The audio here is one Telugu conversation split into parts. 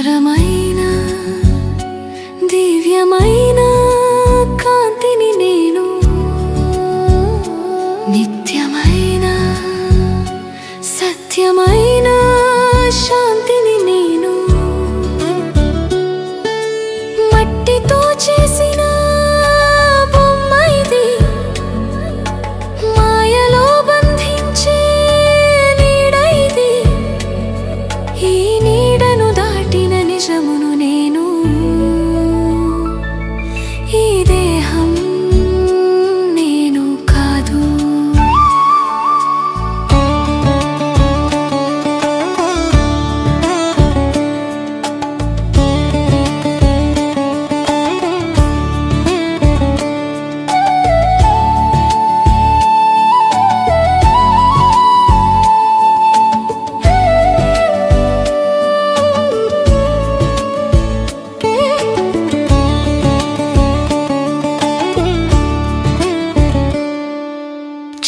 అమరమైన దివ్యమైన కాంతిని నేను, నిత్యమైన సత్యమైన శాంతిని నేను, మట్టితో చేసిన బొమ్మ ఇది, మాయలో బంధించే నీడ ఇది, ఈ నీడను దాటిన నిజమును నేను, ఈ దేహం నేను కాదు.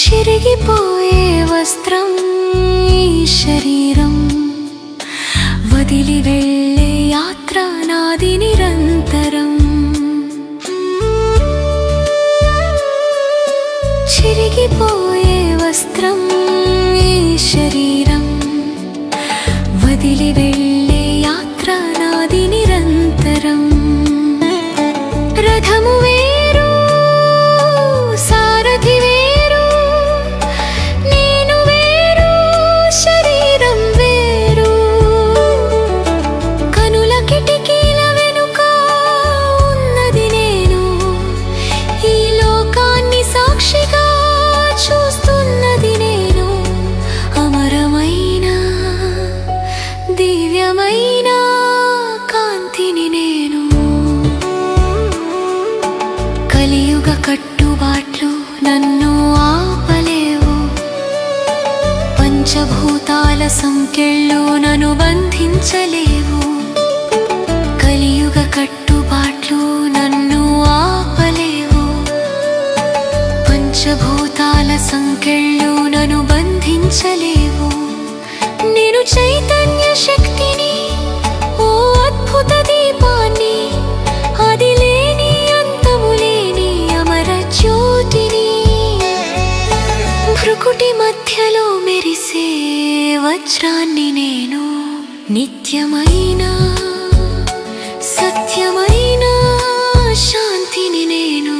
చిరిగిపోయే వస్త్రం ఈ శరీరం, వదిలి వెళ్ళే యాత్ర నాది నిరంతరం. చిరిగిపోయే వస్త్రం ఈ శరీరం, వదిలి వెళ్ళే యాత్ర నాది నిరంతరం. రథము వేరు సారథి వేరు, నేను వేరు శరీరం వేరు, కనుల కిటికీల వెనుక ఉన్నది నేను, ఈ లోకాన్ని సాక్షిగా చూస్తున్నది నేను. అమరమైన దివ్యమైన కాంతిని నేను, కలియుగ కట్టుబాట్లు నన్ను ఆపలేవు, పంచభూతాల సంకెళ్ళు నన్ను బంధించలేవు. కలియుగ కట్టుబాట్లు నన్ను ఆపలేవు, పంచభూతాల సంకెళ్ళు నన్ను బంధించలేవు. నేను చైతన్య శక్తిని, ఓ అద్భుత దీపాన్ని, అది లేని అంతము లేని అమర జ్యోతిని, భృకుటి మధ్యలో మెరిసే వజ్రాన్ని నేను, నిత్యమైన సత్యమైన శాంతిని నేను.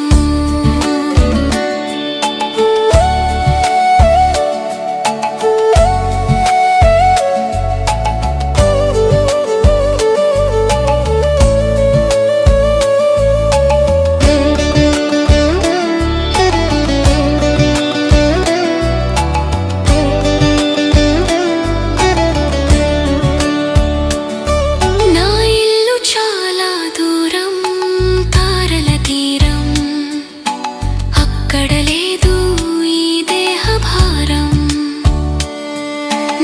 నా ఇల్లు చాలా దూరం తారల తీరం, అక్కడ లేదు ఈ దేహ భారం.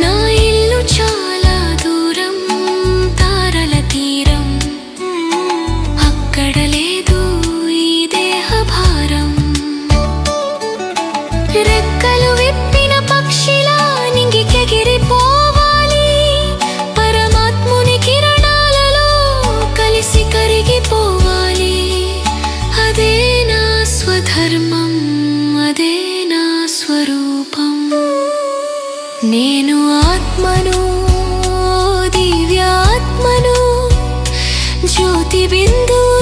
నా ఇల్లు చాలా దూరం తారల తీరం, అక్కడ లేదు ఈ దేహ భారం. రెక్కలు విప్పిన పక్షిలా నింగికెగిరిపోవాలి, పరమాత్ముని కిరణాలలో కలిసి కరిగిపోవాలి. అదే నా స్వధర్మం, అదే నా స్వరూపం. నేను ఆత్మను, దివ్యాత్మను, జ్యోతి బిందువు